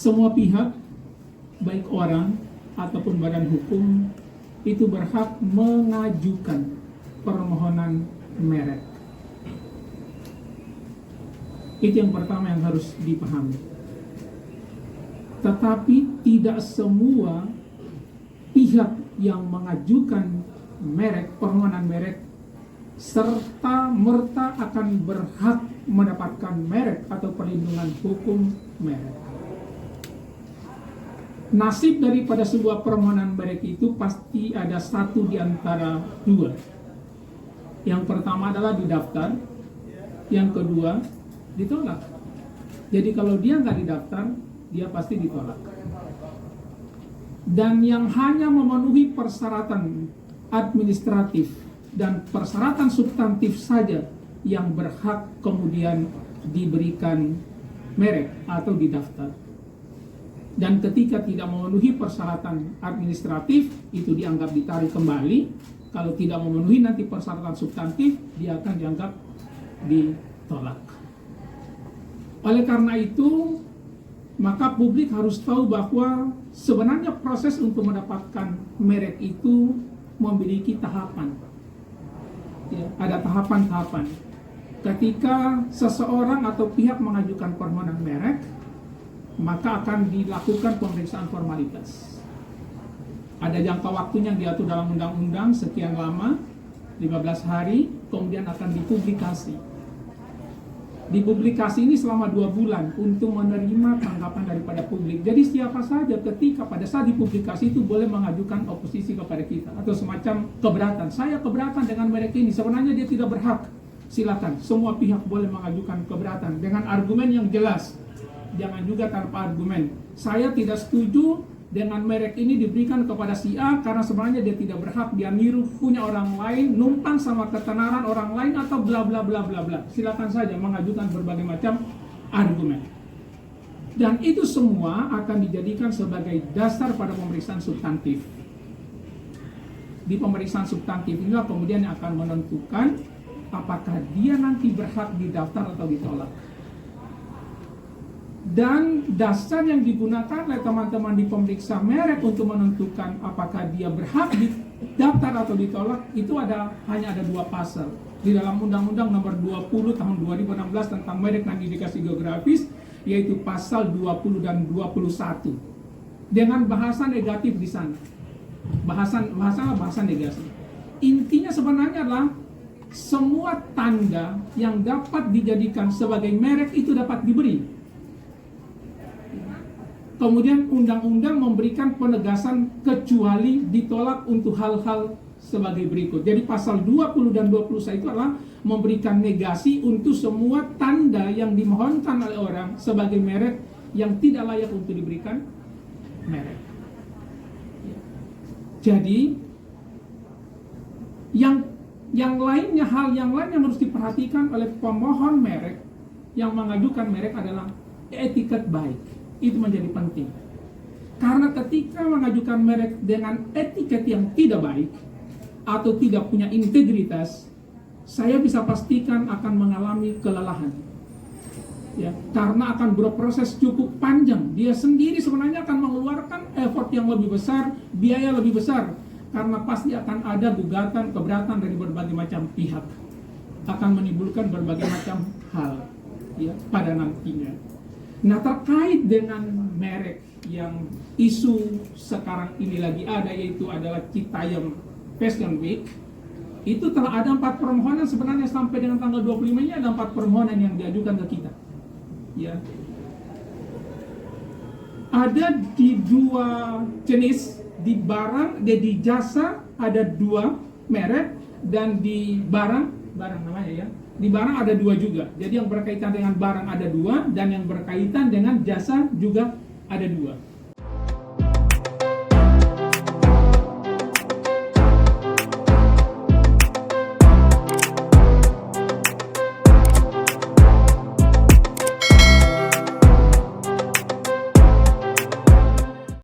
semua pihak, baik orang ataupun badan hukum, itu berhak mengajukan permohonan merek. Itu yang pertama yang harus dipahami. Tetapi tidak semua pihak yang mengajukan merek, permohonan merek, serta merta akan berhak mendapatkan merek atau perlindungan hukum merek. Nasib daripada sebuah permohonan merek itu pasti ada satu di antara dua. Yang pertama adalah didaftar, yang kedua ditolak. Jadi kalau dia nggak didaftar, dia pasti ditolak. Dan yang hanya memenuhi persyaratan administratif dan persyaratan substantif saja yang berhak kemudian diberikan merek atau didaftar. Dan ketika tidak memenuhi persyaratan administratif, itu dianggap ditarik kembali. Kalau tidak memenuhi nanti persyaratan substantif, dia akan dianggap ditolak. Oleh karena itu, maka publik harus tahu bahwa sebenarnya proses untuk mendapatkan merek itu memiliki tahapan. Ya, ada tahapan-tahapan. Ketika seseorang atau pihak mengajukan permohonan merek, maka akan dilakukan pemeriksaan formalitas. Ada jangka waktunya yang diatur dalam undang-undang sekian lama, 15 hari, kemudian akan dipublikasi. Dipublikasi ini selama 2 bulan untuk menerima tanggapan daripada publik. Jadi siapa saja ketika pada saat dipublikasi itu boleh mengajukan oposisi kepada kita atau semacam keberatan. Saya keberatan dengan merek ini, sebenarnya dia tidak berhak. Silakan, semua pihak boleh mengajukan keberatan dengan argumen yang jelas. Jangan juga tanpa argumen. Saya tidak setuju dengan merek ini diberikan kepada si A karena sebenarnya dia tidak berhak, dia niru punya orang lain, numpang sama ketenaran orang lain atau bla bla bla bla bla. Silakan saja mengajukan berbagai macam argumen. Dan itu semua akan dijadikan sebagai dasar pada pemeriksaan substantif. Di pemeriksaan substantif inilah kemudian yang akan menentukan apakah dia nanti berhak didaftar atau ditolak. Dan dasar yang digunakan oleh teman-teman di pemeriksa merek untuk menentukan apakah dia berhak didaftar atau ditolak itu hanya ada 2 pasal di dalam Undang-Undang Nomor 20 Tahun 2016 tentang merek dan indikasi geografis, yaitu pasal 20 dan 21 dengan bahasa negatif di sana. Bahasa negasi. Intinya sebenarnya adalah semua tanda yang dapat dijadikan sebagai merek itu dapat diberi. Kemudian undang-undang memberikan penegasan kecuali ditolak untuk hal-hal sebagai berikut. Jadi pasal 20 dan 21 itu adalah memberikan negasi untuk semua tanda yang dimohonkan oleh orang sebagai merek yang tidak layak untuk diberikan merek. Jadi hal yang lain yang harus diperhatikan oleh pemohon merek yang mengajukan merek adalah etiket baik. Itu menjadi penting. Karena ketika mengajukan merek dengan etiket yang tidak baik atau tidak punya integritas, saya bisa pastikan akan mengalami kelelahan. Ya, karena akan berproses cukup panjang. Dia sendiri sebenarnya akan mengeluarkan effort yang lebih besar, biaya lebih besar, karena pasti akan ada gugatan keberatan dari berbagai macam pihak. Akan menimbulkan berbagai macam hal ya pada nantinya. Nah, terkait dengan merek yang isu sekarang ini lagi ada, yaitu adalah Citayam Fashion Week, itu telah ada 4 permohonan sebenarnya sampai dengan tanggal 25 ini ada 4 permohonan yang diajukan ke kita. Ya. Ada di 2 jenis, di barang, di jasa ada 2 merek, dan di barang namanya ya. Di barang ada 2 juga. Jadi yang berkaitan dengan barang ada 2, dan yang berkaitan dengan jasa juga ada 2.